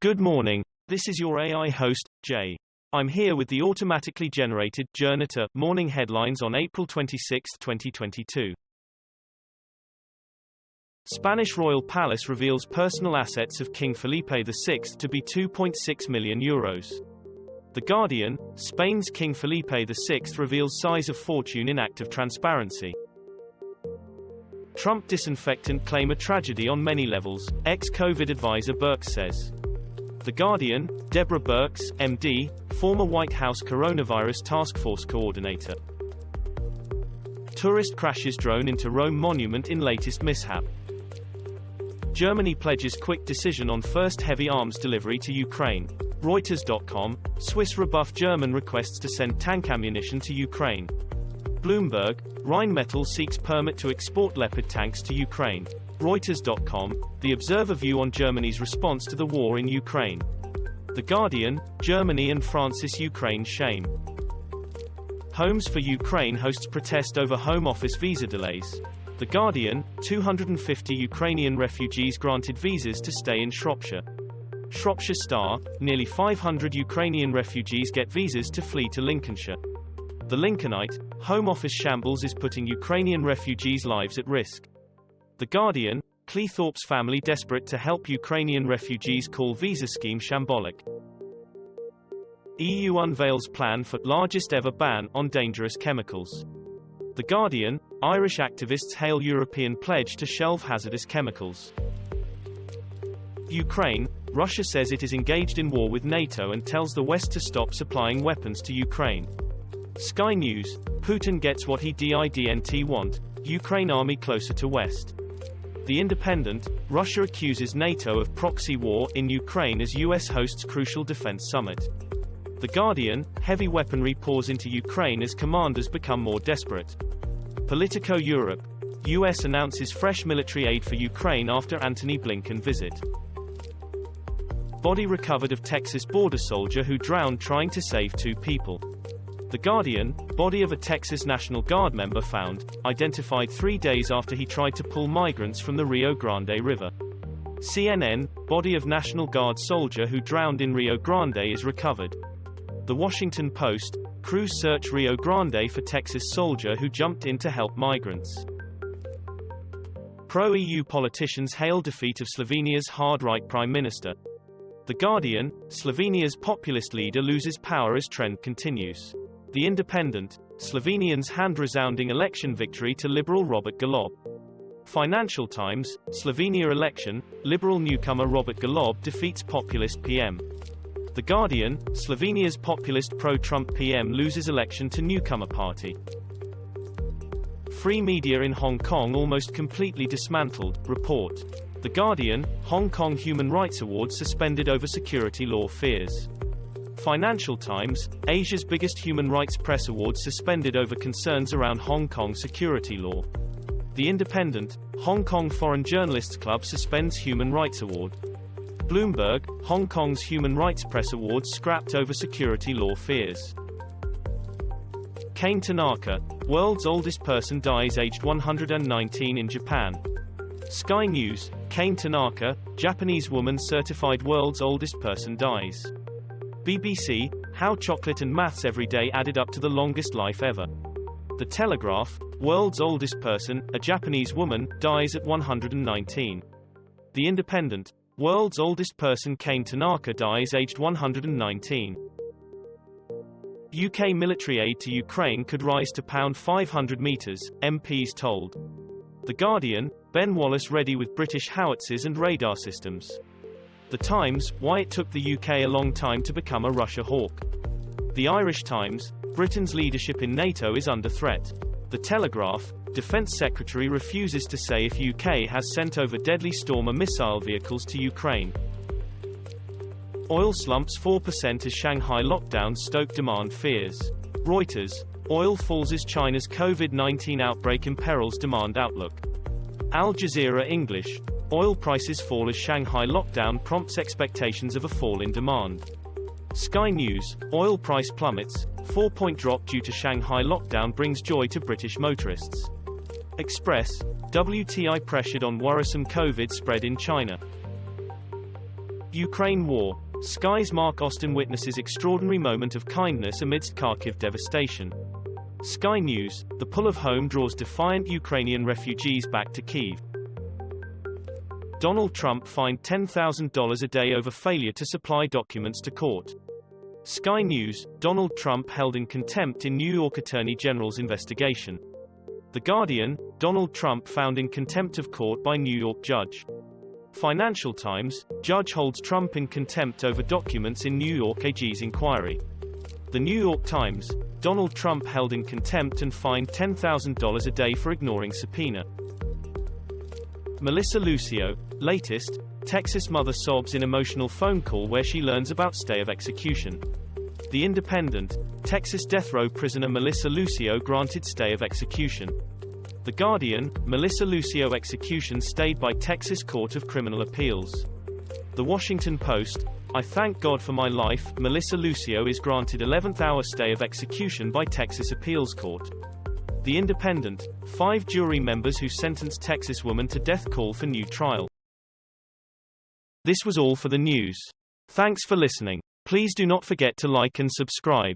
Good morning. This is your AI host, Jay. I'm here with the automatically generated Journato morning headlines on April 26, 2022. Spanish royal palace reveals personal assets of King Felipe VI to be €2.6 million. The Guardian, Spain's King Felipe VI reveals size of fortune in act of transparency. Trump disinfectant claim a tragedy on many levels, ex-COVID advisor Birx says. The Guardian, Deborah Birx, MD, former White House coronavirus task force coordinator. Tourist crashes drone into Rome monument in latest mishap. Germany pledges quick decision on first heavy arms delivery to Ukraine. Reuters.com, Swiss rebuff German requests to send tank ammunition to Ukraine. Bloomberg, Rheinmetall seeks permit to export Leopard tanks to Ukraine. Reuters.com, The Observer view on Germany's response to the war in Ukraine. The Guardian, Germany and France's Ukraine shame. Homes for Ukraine hosts protest over Home Office visa delays. The Guardian, 250 Ukrainian refugees granted visas to stay in Shropshire. Shropshire Star, nearly 500 Ukrainian refugees get visas to flee to Lincolnshire. The Lincolnite, Home Office shambles is putting Ukrainian refugees' lives at risk. The Guardian, Cleethorpes family desperate to help Ukrainian refugees call visa scheme shambolic. EU unveils plan for largest ever ban on dangerous chemicals. The Guardian, Irish activists hail European pledge to shelve hazardous chemicals. Ukraine, Russia says it is engaged in war with NATO and tells the West to stop supplying weapons to Ukraine. Sky News, Putin gets what he didn't want, Ukraine army closer to West. The Independent, Russia accuses NATO of proxy war in Ukraine as US hosts crucial defense summit. The Guardian, heavy weaponry pours into Ukraine as commanders become more desperate. Politico Europe, US announces fresh military aid for Ukraine after Antony Blinken visit. Body recovered of Texas border soldier who drowned trying to save two people. The Guardian, body of a Texas National Guard member found, identified 3 days after he tried to pull migrants from the Rio Grande River. CNN, body of National Guard soldier who drowned in Rio Grande is recovered. The Washington Post, crews search Rio Grande for Texas soldier who jumped in to help migrants. Pro-EU politicians hail defeat of Slovenia's hard-right prime minister. The Guardian, Slovenia's populist leader loses power as trend continues. The Independent, Slovenians hand resounding election victory to Liberal Robert Golob. Financial Times, Slovenia election, Liberal newcomer Robert Golob defeats populist PM. The Guardian, Slovenia's populist pro-Trump PM loses election to newcomer party. Free media in Hong Kong almost completely dismantled, report. The Guardian, Hong Kong Human Rights Awards suspended over security law fears. Financial Times, Asia's biggest human rights press awards suspended over concerns around Hong Kong security law. The Independent, Hong Kong Foreign Journalists Club suspends Human Rights Award. Bloomberg, Hong Kong's Human Rights Press Awards scrapped over security law fears. Kane Tanaka, world's oldest person dies aged 119 in Japan. Sky News, Kane Tanaka, Japanese woman certified world's oldest person dies. BBC, how chocolate and maths every day added up to the longest life ever. The Telegraph, world's oldest person, a Japanese woman, dies at 119. The Independent, world's oldest person Kane Tanaka dies aged 119. UK military aid to Ukraine could rise to £500 meters, MPs told. The Guardian, Ben Wallace ready with British howitzers and radar systems. The Times, why it took the UK a long time to become a Russia hawk. The Irish Times, Britain's leadership in NATO is under threat. The Telegraph, Defence Secretary refuses to say if UK has sent over deadly Stormer missile vehicles to Ukraine. Oil slumps 4% as Shanghai lockdowns stoke demand fears. Reuters, oil falls as China's COVID-19 outbreak imperils demand outlook. Al Jazeera English, oil prices fall as Shanghai lockdown prompts expectations of a fall in demand. Sky News, oil price plummets, 4-point drop due to Shanghai lockdown brings joy to British motorists. Express, WTI pressured on worrisome COVID spread in China. Ukraine war. Skies mark Austin witnesses extraordinary moment of kindness amidst Kharkiv devastation. Sky News. The pull of home draws defiant Ukrainian refugees back to Kyiv. Donald Trump fined $10,000 a day over failure to supply documents to court. Sky News. Donald Trump held in contempt in New York Attorney General's investigation. The Guardian. Donald Trump found in contempt of court by New York judge. Financial Times. Judge holds Trump in contempt over documents in New York AG's inquiry. The New York Times. Donald Trump held in contempt and fined $10,000 a day for ignoring subpoena. Melissa Lucio. Latest. Texas mother sobs in emotional phone call where she learns about stay of execution. The Independent. Texas death row prisoner Melissa Lucio granted stay of execution. The Guardian. Melissa Lucio execution stayed by Texas Court of Criminal Appeals. The Washington Post. I thank God for my life. Melissa Lucio is granted 11th hour stay of execution by Texas Appeals Court. The Independent. 5 jury members who sentenced Texas woman to death call for new trial. This was all for the news. Thanks for listening. Please do not forget to like and subscribe.